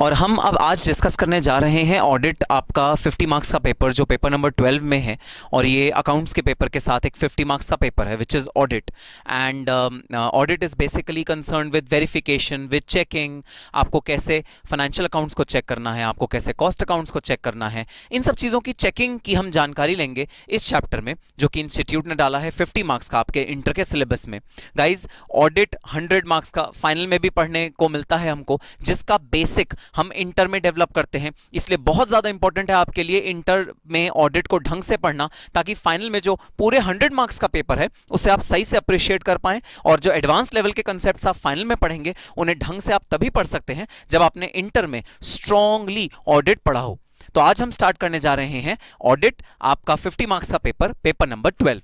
और हम अब आज डिस्कस करने जा रहे हैं ऑडिट आपका 50 मार्क्स का पेपर जो पेपर नंबर 12 में है। और ये अकाउंट्स के पेपर के साथ एक 50 मार्क्स का पेपर है which is audit. And audit is basically concern with verification, with checking. आपको कैसे फाइनेंशियल अकाउंट्स को चेक करना है, आपको कैसे कॉस्ट अकाउंट्स को चेक करना है, इन सब चीज़ों की चेकिंग की हम जानकारी लेंगे इस चैप्टर में, जो कि इंस्टीट्यूट ने डाला है 50 मार्क्स का आपके इंटर के सिलेबस में। गाइज, ऑडिट 100 मार्क्स का फाइनल में भी पढ़ने को मिलता है हमको, जिसका बेसिक हम इंटर में डेवलप करते हैं। इसलिए बहुत ज्यादा इंपॉर्टेंट है आपके लिए इंटर में ऑडिट को ढंग से पढ़ना, ताकि फाइनल में जो पूरे 100 मार्क्स का पेपर है उसे आप सही से अप्रिशिएट कर पाएं। और जो एडवांस लेवल के कंसेप्ट्स आप फाइनल में पढ़ेंगे उन्हें ढंग से आप तभी पढ़ सकते हैं जब आपने इंटर में स्ट्रांगली ऑडिट पढ़ा हो। तो आज हम स्टार्ट करने जा रहे हैं ऑडिट आपका 50 मार्क्स का पेपर, पेपर नंबर 12।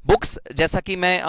बुक्स जैसा कि मैं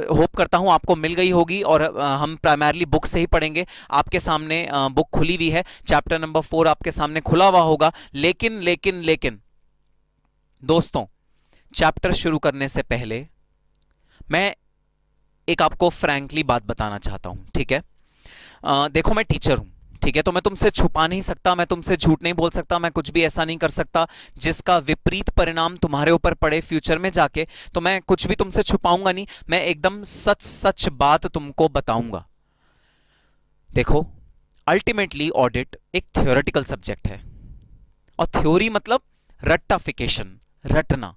होप करता हूं आपको मिल गई होगी, और हम प्राइमरली बुक से ही पढ़ेंगे। आपके सामने बुक खुली हुई है, चैप्टर नंबर 4 आपके सामने खुला हुआ होगा। लेकिन दोस्तों, चैप्टर शुरू करने से पहले मैं एक आपको फ्रैंकली बात बताना चाहता हूं, ठीक है? देखो, मैं टीचर हूं, ठीक है? तो मैं तुमसे छुपा नहीं सकता, मैं तुमसे झूठ नहीं बोल सकता, मैं कुछ भी ऐसा नहीं कर सकता जिसका विपरीत परिणाम तुम्हारे ऊपर पड़े फ्यूचर में जाके। तो मैं कुछ भी तुमसे छुपाऊंगा नहीं, मैं एकदम सच सच बात तुमको बताऊंगा। देखो, अल्टीमेटली ऑडिट एक थ्योरेटिकल सब्जेक्ट है, और थ्योरी मतलब रट्टाफिकेशन, रटना।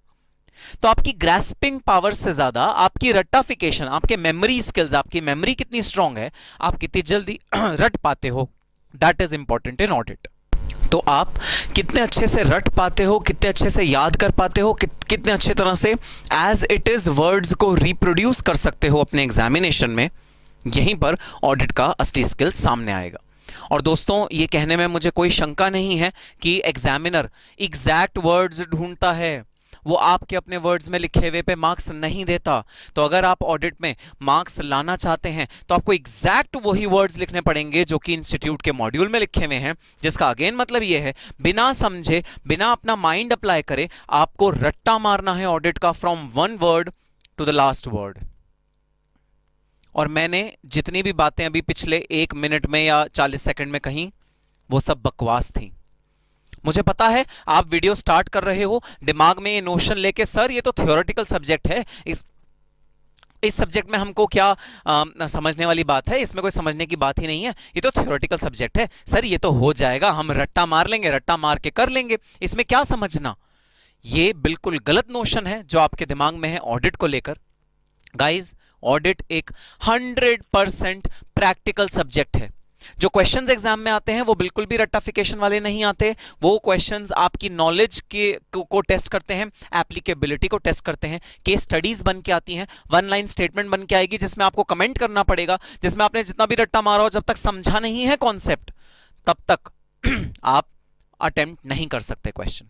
तो आपकी ग्रास्पिंग पावर से ज्यादा आपकी रट्टाफिकेशन, आपके मेमोरी स्किल्स, आपकी मेमोरी कितनी स्ट्रांग है, आप कितनी जल्दी रट पाते हो, that is important in audit. तो आप कितने अच्छे से रट पाते हो, कितने अच्छे से याद कर पाते हो, कितने अच्छे तरह से एज इट इज वर्ड्स को रिप्रोड्यूस कर सकते हो अपने एग्जामिनेशन में, यहीं पर ऑडिट का असली स्किल सामने आएगा। और दोस्तों, ये कहने में मुझे कोई शंका नहीं है कि एग्जामिनर एग्जैक्ट वर्ड्स ढूंढता है, वो आपके अपने वर्ड्स में लिखे हुए पे मार्क्स नहीं देता। तो अगर आप ऑडिट में मार्क्स लाना चाहते हैं तो आपको एग्जैक्ट वही वर्ड्स लिखने पड़ेंगे जो कि इंस्टीट्यूट के मॉड्यूल में लिखे हुए हैं, जिसका अगेन मतलब ये है, बिना समझे, बिना अपना माइंड अप्लाई करे, आपको रट्टा मारना है ऑडिट का, from one word to the last word. और मैंने जितनी भी बातें अभी पिछले 1 मिनट में या 40 सेकंड में कही, वो सब बकवास थी। मुझे पता है आप वीडियो स्टार्ट कर रहे हो दिमाग में ये नोशन लेके, सर ये तो थ्योरेटिकल सब्जेक्ट है, इस सब्जेक्ट में हमको क्या समझने वाली बात है, इसमें कोई समझने की बात ही नहीं है, ये तो थ्योरेटिकल सब्जेक्ट है, सर ये तो हो जाएगा, हम रट्टा मार लेंगे, रट्टा मार के कर लेंगे, इसमें क्या समझना। ये बिल्कुल गलत नोशन है जो आपके दिमाग में है ऑडिट को लेकर। गाइज, ऑडिट एक 100% प्रैक्टिकल सब्जेक्ट है। जो क्वेश्चंस एग्जाम में आते हैं वो बिल्कुल भी रट्टाफिकेशन वाले नहीं आते। वो क्वेश्चंस आपकी नॉलेज को टेस्ट करते हैं, एप्लीकेबिलिटी को टेस्ट करते हैं, केस स्टडीज बन के आती हैं, वन लाइन स्टेटमेंट बन के आएगी जिसमें आपको कमेंट करना पड़ेगा, जिसमें आपने जितना भी रट्टा मारा हो, जब तक समझा नहीं है कॉन्सेप्ट तब तक आप अटेम्प्ट नहीं कर सकते क्वेश्चन।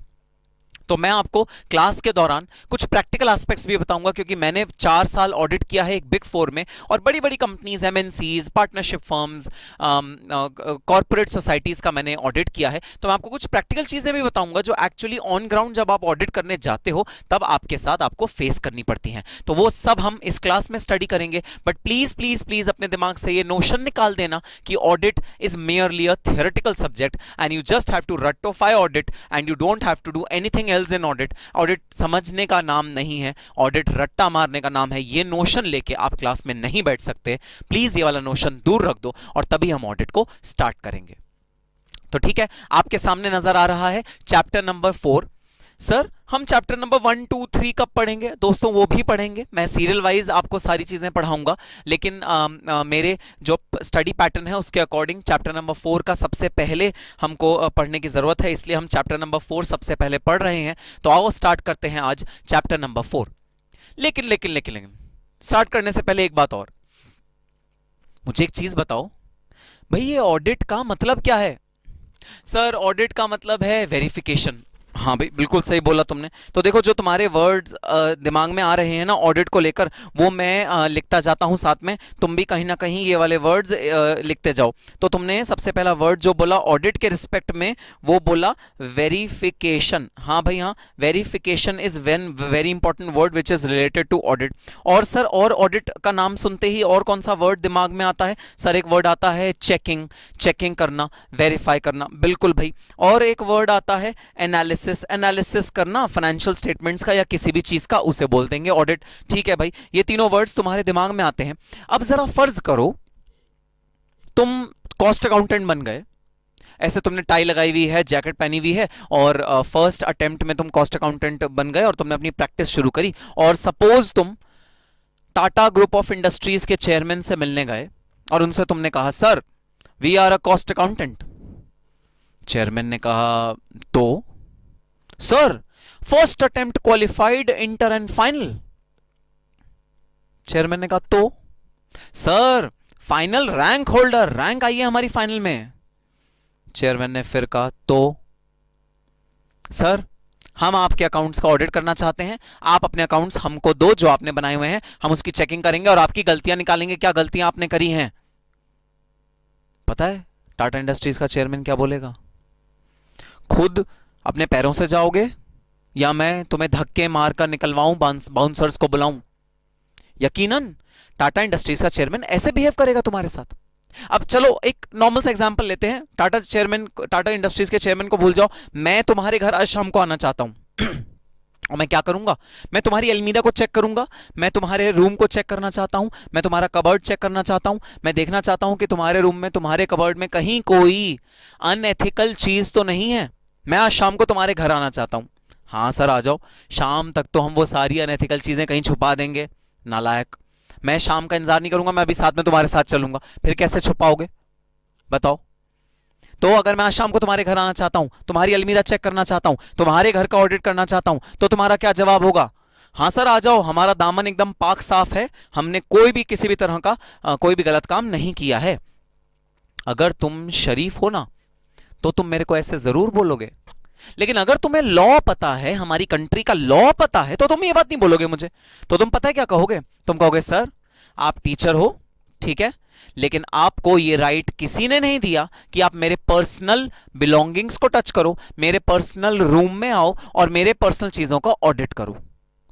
तो मैं आपको क्लास के दौरान कुछ प्रैक्टिकल एस्पेक्ट्स भी बताऊंगा, क्योंकि मैंने 4 साल ऑडिट किया है एक बिग 4 में, और बड़ी बड़ी companies, MNCs, partnership firms, corporate societies का मैंने ऑडिट किया है। तो मैं आपको कुछ प्रैक्टिकल चीजें भी बताऊंगा जो एक्चुअली ऑन ग्राउंड जब आप ऑडिट करने जाते हो तब आपके साथ आपको फेस करनी पड़ती हैं। तो वो सब हम इस क्लास में स्टडी करेंगे। बट प्लीज प्लीज प्लीज अपने दिमाग से ये नोशन निकाल देना कि audit is merely a theoretical subject and you just have to रट्टोफाई audit and you don't have to do anything else in audit. Audit समझने का नाम नहीं है, ऑडिट रट्टा मारने का नाम है। ये नोशन लेके आप क्लास में नहीं बैठ सकते। प्लीज ये वाला नोशन दूर रख दो और तभी हम ऑडिट को स्टार्ट करेंगे। तो ठीक है, आपके सामने नजर आ रहा है चैप्टर नंबर 4। सर, हम चैप्टर नंबर 1, 2, 3 कब पढ़ेंगे? दोस्तों, वो भी पढ़ेंगे, मैं सीरियल वाइज आपको सारी चीजें पढ़ाऊंगा, लेकिन मेरे जो स्टडी पैटर्न है उसके अकॉर्डिंग चैप्टर नंबर 4 का सबसे पहले हमको पढ़ने की जरूरत है, इसलिए हम चैप्टर नंबर 4 सबसे पहले पढ़ रहे हैं। तो आओ स्टार्ट करते हैं आज चैप्टर नंबर 4। लेकिन स्टार्ट करने से पहले एक बात और, मुझे एक चीज बताओ भाई, ये ऑडिट का मतलब क्या है? सर, ऑडिट का मतलब है वेरिफिकेशन। हाँ भाई, बिल्कुल सही बोला तुमने। तो देखो, जो तुम्हारे वर्ड्स दिमाग में आ रहे हैं ना ऑडिट को लेकर, वो मैं लिखता जाता हूँ साथ में, तुम भी कहीं ना कहीं ये वाले वर्ड्स लिखते जाओ। तो तुमने सबसे पहला वर्ड जो बोला ऑडिट के रिस्पेक्ट में, वो बोला वेरिफिकेशन। हाँ भाई हाँ, verification is one very important word which is related to audit. और सर, और ऑडिट का नाम सुनते ही और कौन सा वर्ड दिमाग में आता है? सर, एक वर्ड आता है चेकिंग, चेकिंग करना, वेरीफाई करना, बिल्कुल भाई। और एक वर्ड आता है एनालिसिस, एनालिसिस करना फाइनेंशियल स्टेटमेंट्स का या किसी भी चीज का, उसे बोल देंगे ऑडिट। ठीक है भाई, ये तीनों वर्ड्स तुम्हारे दिमाग में आते हैं। अब जरा फर्ज करो तुम कॉस्ट अकाउंटेंट बन गए, ऐसे तुमने टाई लगाई हुई है, जैकेट पहनी हुई है, और फर्स्ट अटेम्प्ट में तुम कॉस्ट अकाउंटेंट बन गए और तुमने अपनी प्रैक्टिस शुरू करी। और सपोज तुम टाटा ग्रुप ऑफ इंडस्ट्रीज के चेयरमैन से मिलने गए और उनसे तुमने कहा, sir we are a cost accountant. Chairman ने कहा, तो sir first attempt qualified, inter and final. Chairman ने कहा, तो sir final rank holder, rank आई है हमारी फाइनल में। चेयरमैन ने फिर कहा, तो सर हम आपके अकाउंट्स का ऑडिट करना चाहते हैं, आप अपने अकाउंट्स हमको दो जो आपने बनाए हुए हैं, हम उसकी चेकिंग करेंगे और आपकी गलतियां निकालेंगे, क्या गलतियां आपने करी हैं। पता है टाटा इंडस्ट्रीज का चेयरमैन क्या बोलेगा? खुद अपने पैरों से जाओगे या मैं तुम्हें धक्के मारकर निकलवाऊं, बाउंसर्स को बुलाऊं? यकीनन टाटा इंडस्ट्रीज का चेयरमैन ऐसे बिहेव करेगा तुम्हारे साथ। अब चलो एक नॉर्मल सा एग्जांपल लेते हैं, टाटा इंडस्ट्रीज के चेयरमैन को भूल जाओ, मैं तुम्हारे घर आज शाम को आना चाहता हूं और मैं क्या करूंगा? मैं तुम्हारी अलमीरा को चेक करूंगा, मैं तुम्हारे रूम को चेक करना चाहता हूं, मैं तुम्हारा कबर्ड चेक करना चाहता हूं, मैं देखना चाहता हूं कि तुम्हारे रूम में, तुम्हारे कबर्ड में कहीं कोई अनएथिकल चीज तो नहीं है। मैं आज शाम को तुम्हारे घर आना चाहता हूं। हाँ सर आ जाओ, शाम तक तो हम वो सारी अनएथिकल चीजें कहीं छुपा देंगे। नालायक, मैं शाम का इंतजार नहीं करूंगा, मैं अभी साथ में तुम्हारे साथ चलूंगा। फिर कैसे छुपाओगे बताओ? तो अगर मैं आज शाम को तुम्हारे घर आना चाहता हूं, तुम्हारी अलमीरा चेक करना चाहता हूं, तुम्हारे घर का ऑडिट करना चाहता हूं, तो तुम्हारा क्या जवाब होगा? हाँ सर आ जाओ, हमारा दामन एकदम पाक साफ है, हमने कोई भी किसी भी तरह का कोई भी गलत काम नहीं किया है। अगर तुम शरीफ हो ना तो तुम मेरे को ऐसे जरूर बोलोगे, लेकिन अगर तुम्हें लॉ पता है, हमारी कंट्री का लॉ पता है, तो तुम ये बात नहीं बोलोगे मुझे। तो तुम पता है क्या कहोगे? तुम कहोगे, सर आप टीचर हो ठीक है, लेकिन आपको ये राइट किसी ने नहीं दिया कि आप मेरे पर्सनल बिलोंगिंग्स को टच करो, मेरे पर्सनल रूम में आओ और मेरे पर्सनल चीजों का ऑडिट करो।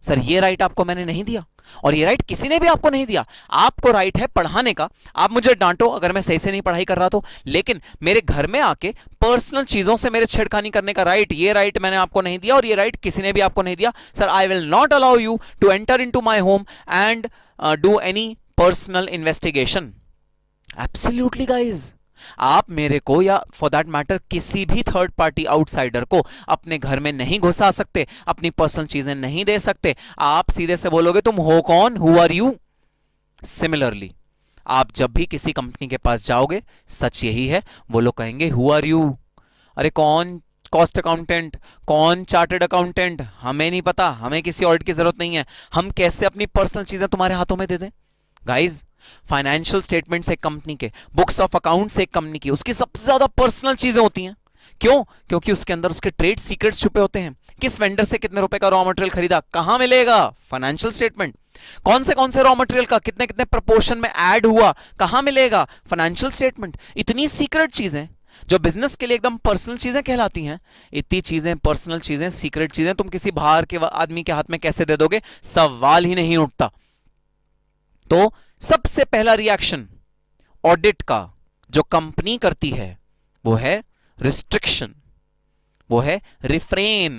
सर ये राइट आपको मैंने नहीं दिया, और ये राइट किसी ने भी आपको नहीं दिया। आपको राइट है पढ़ाने का, आप मुझे डांटो अगर मैं सही से नहीं पढ़ाई कर रहा तो, लेकिन मेरे घर में आके पर्सनल चीजों से मेरे छेड़खानी करने का राइट, ये राइट मैंने आपको नहीं दिया और ये राइट किसी ने भी आपको नहीं दिया। Sir I will not allow you to enter into my home and do any personal investigation. Absolutely guys, आप मेरे को या फॉर दैट मैटर किसी भी थर्ड पार्टी आउटसाइडर को अपने घर में नहीं घुसा सकते, अपनी पर्सनल चीजें नहीं दे सकते। आप सीधे से बोलोगे, तुम हो कौन, हु आर यू। सिमिलरली आप जब भी किसी कंपनी के पास जाओगे, सच यही है, वो लोग कहेंगे हु आर यू। अरे कौन कॉस्ट अकाउंटेंट, कौन चार्टर्ड अकाउंटेंट, हमें नहीं पता, हमें किसी ऑडिट की जरूरत नहीं है। हम कैसे अपनी पर्सनल चीजें तुम्हारे हाथों में दे दें? गाइज, फाइनेंशियल स्टेटमेंट्स एक कंपनी के, बुक्स ऑफ अकाउंट्स एक कंपनी की, उसकी सबसे ज्यादा पर्सनल चीजें होती हैं। क्यों? क्योंकि उसके अंदर उसके ट्रेड सीक्रेट्स छुपे होते हैं। किस वेंडर से कितने रुपए का रॉ मटेरियल खरीदा, कहां मिलेगा, फाइनेंशियल स्टेटमेंट। कौन से रॉ मटेरियल का कितने कितने प्रपोर्शन में ऐड हुआ, कहां मिलेगा, फाइनेंशियल स्टेटमेंट। इतनी सीक्रेट चीजें जो बिजनेस के लिए एकदम पर्सनल चीजें कहलाती हैं, इतनी चीजें, पर्सनल चीजें, सीक्रेट चीजें तुम किसी बाहर के आदमी के हाथ में कैसे दे दोगे? सवाल ही नहीं उठता। तो सबसे पहला रिएक्शन ऑडिट का जो कंपनी करती है वो है रिस्ट्रिक्शन, वो है रिफ्रेन।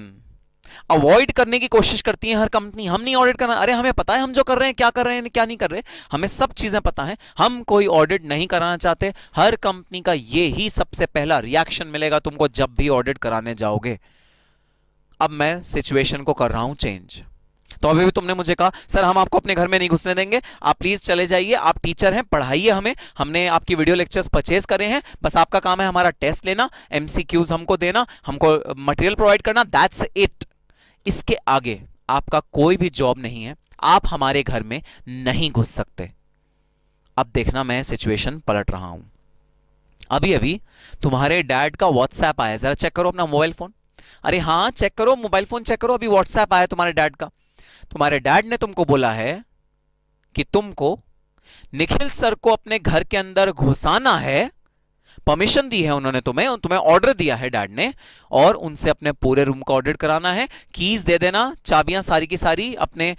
अवॉइड करने की कोशिश करती है हर कंपनी, हम नहीं ऑडिट करना। अरे हमें पता है हम जो कर रहे हैं, क्या कर रहे हैं, क्या नहीं कर रहे, हमें सब चीजें पता है, हम कोई ऑडिट नहीं कराना चाहते। हर कंपनी का ये ही सबसे पहला रिएक्शन मिलेगा तुमको जब भी ऑडिट कराने जाओगे। अब मैं सिचुएशन को कर रहा हूं चेंज। तो अभी भी तुमने मुझे कहा, सर हम आपको अपने घर में नहीं घुसने देंगे, आप प्लीज चले जाइए, आप टीचर हैं, पढ़ाइए हमें, हमने आपकी वीडियो लेक्चर्स परचेज करे हैं, बस आपका काम है हमारा टेस्ट लेना, एमसीक्यूज हमको देना, हमको मटेरियल प्रोवाइड करना, दैट्स इट। इसके आगे आपका कोई भी जॉब नहीं है, आप हमारे घर में नहीं घुस सकते। अब देखना मैं सिचुएशन पलट रहा हूं। अभी अभी तुम्हारे डैड का व्हाट्सएप आया, जरा चेक करो अपना मोबाइल फोन। अरे हाँ, चेक करो, मोबाइल फोन चेक करो, अभी व्हाट्सएप आया तुम्हारे डैड का। तुम्हारे डैड ने तुमको बोला है कि तुमको निखिल सर को अपने घर के अंदर घुसाना है, परमिशन दी है उन्होंने तुम्हें, तुम्हें ऑर्डर दिया है डैड ने, और उनसे अपने पूरे रूम का ऑडिट कराना है। कीज दे देना, चाबियां सारी की सारी अपने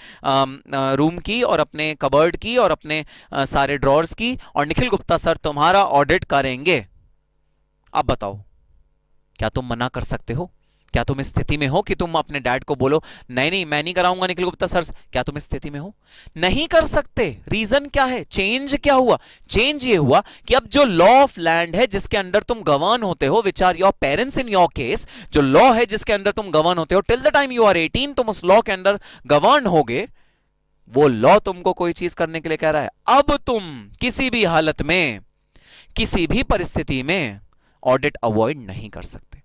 रूम की और अपने कबर्ड की और अपने सारे ड्रॉर्स की, और निखिल गुप्ता सर तुम्हारा ऑडिट करेंगे। अब बताओ, क्या तुम मना कर सकते हो? क्या तुम इस स्थिति में हो कि तुम अपने डैड को बोलो नहीं नहीं मैं नहीं कराऊंगा निखिल गुप्ता सर? क्या तुम इस स्थिति में हो? नहीं कर सकते। रीजन क्या है? चेंज क्या हुआ? चेंज ये हुआ कि अब जो लॉ ऑफ लैंड है जिसके अंडर तुम गवर्न होते हो, which are your parents in your case, जो लॉ है जिसके अंडर तुम गवर्न होते हो, till the time you are 18 तुम उस लॉ के अंडर गवर्न होगे। वो लॉ तुमको कोई चीज करने के लिए कह रहा है, अब तुम किसी भी हालत में, किसी भी परिस्थिति में ऑडिट अवॉइड नहीं कर सकते।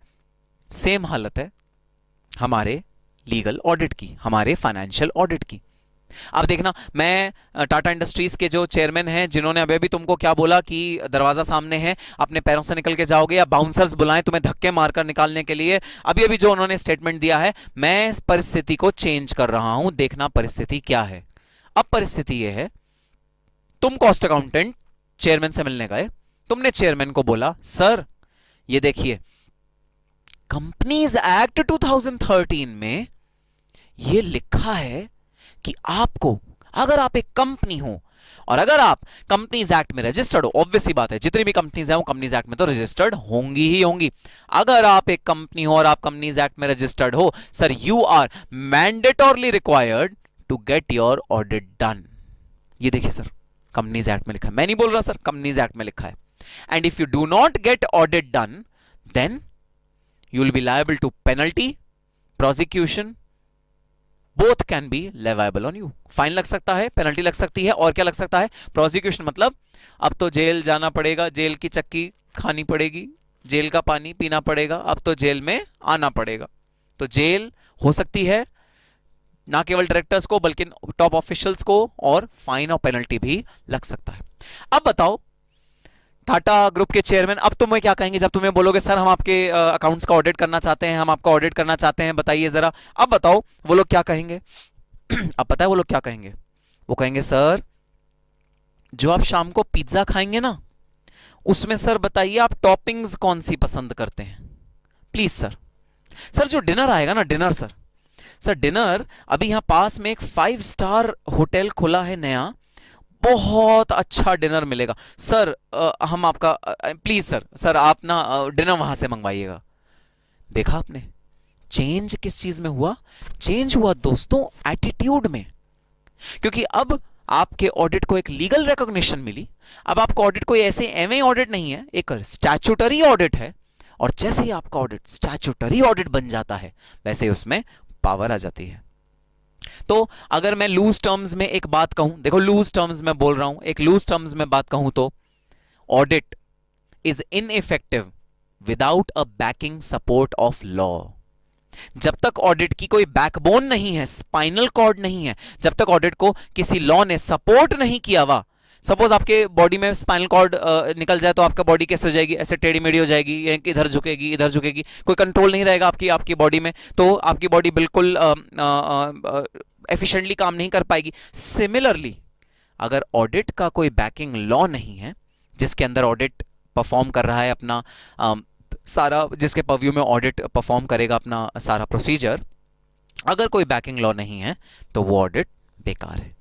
सेम हालत है हमारे लीगल ऑडिट की, हमारे फाइनेंशियल ऑडिट की। अब देखना, मैं टाटा इंडस्ट्रीज के जो चेयरमैन हैं, जिन्होंने अभी भी तुमको क्या बोला कि दरवाजा सामने है, अपने पैरों से निकल के जाओगे या बाउंसर्स बुलाएं तुम्हें धक्के मारकर निकालने के लिए, अभी अभी जो उन्होंने स्टेटमेंट दिया है, मैं इस परिस्थिति को चेंज कर रहा हूं। देखना परिस्थिति क्या है। अब परिस्थिति यह है, तुम कॉस्ट अकाउंटेंट चेयरमैन से मिलने गए, तुमने चेयरमैन को बोला सर ये देखिए कंपनीज एक्ट 2013 में यह लिखा है कि आपको, अगर आप एक कंपनी हो और अगर आप कंपनीज एक्ट में रजिस्टर्ड हो, ऑब्वियसली बात है जितनी भी कंपनीज हैं वो कंपनीज एक्ट में तो रजिस्टर्ड होंगी ही होंगी। अगर आप एक कंपनी हो और आप कंपनीज एक्ट में रजिस्टर्ड हो, sir you are mandatorily required to get your audit done. ये देखिए सर, कंपनीज एक्ट में लिखा है, मैं नहीं बोल रहा सर, कंपनीज एक्ट में लिखा है। And if you do not get audit done, then you will be liable to penalty, prosecution, both can be leviable on you। Fine लग सकता है, पेनल्टी लग सकती है, और क्या लग सकता है? प्रोसिक्यूशन, मतलब अब तो जेल जाना पड़ेगा, जेल की चक्की खानी पड़ेगी, जेल का पानी पीना पड़ेगा, अब तो जेल में आना पड़ेगा। तो जेल हो सकती है ना केवल डायरेक्टर्स को बल्कि टॉप ऑफिशियल्स को, और फाइन और पेनल्टी भी लग सकता है। अब बताओ टाटा ग्रुप के चेयरमैन अब तुम्हें क्या कहेंगे जब तुम्हें बोलोगे सर हम आपके अकाउंट्स का ऑडिट करना चाहते हैं, हम आपका ऑडिट करना चाहते हैं, बताइए जरा। अब बताओ वो लोग क्या कहेंगे? अब पता है वो लोग क्या कहेंगे? वो कहेंगे सर जो आप शाम को पिज्जा खाएंगे ना, उसमें सर बताइए आप टॉपिंग्स कौन सी पसंद करते हैं, प्लीज सर। सर जो डिनर आएगा ना, डिनर सर, सर डिनर अभी यहां पास में एक 5 स्टार होटल खुला है नया, बहुत अच्छा डिनर मिलेगा सर, हम आपका प्लीज सर, सर आप ना डिनर वहां से मंगवाइएगा। देखा आपने चेंज किस चीज में हुआ? चेंज हुआ दोस्तों एटीट्यूड में, क्योंकि अब आपके ऑडिट को एक लीगल रिकॉग्निशन मिली। अब आपका ऑडिट कोई ऐसे एवं ऑडिट नहीं है, एक स्टैट्यूटरी ऑडिट है, और जैसे ही आपका ऑडिट स्टैट्यूटरी ऑडिट बन जाता है वैसे उसमें पावर आ जाती है। तो अगर मैं लूज टर्म्स में एक बात कहूं, देखो लूज टर्म्स में बोल रहा हूं, एक लूज टर्म्स में बात कहूं तो audit is ineffective without a banking support of law. जब तक ऑडिट की कोई बैकबोन नहीं है, स्पाइनल कॉर्ड नहीं है, जब तक ऑडिट को किसी लॉ ने सपोर्ट नहीं किया हुआ, सपोज आपके बॉडी में स्पाइनल कॉर्ड निकल जाए तो आपका बॉडी कैसे हो जाएगी? ऐसे टेढ़ी मेढ़ी हो जाएगी, इधर झुकेगी इधर झुकेगी, कोई कंट्रोल नहीं रहेगा आपकी बॉडी में, तो आपकी बॉडी बिल्कुल एफिशिएंटली काम नहीं कर पाएगी। सिमिलरली अगर ऑडिट का कोई बैकिंग लॉ नहीं है जिसके अंदर ऑडिट परफॉर्म कर रहा है अपना सारा, जिसके परव्यू में ऑडिट परफॉर्म करेगा अपना सारा प्रोसीजर, अगर कोई बैकिंग लॉ नहीं है तो वो ऑडिट बेकार है।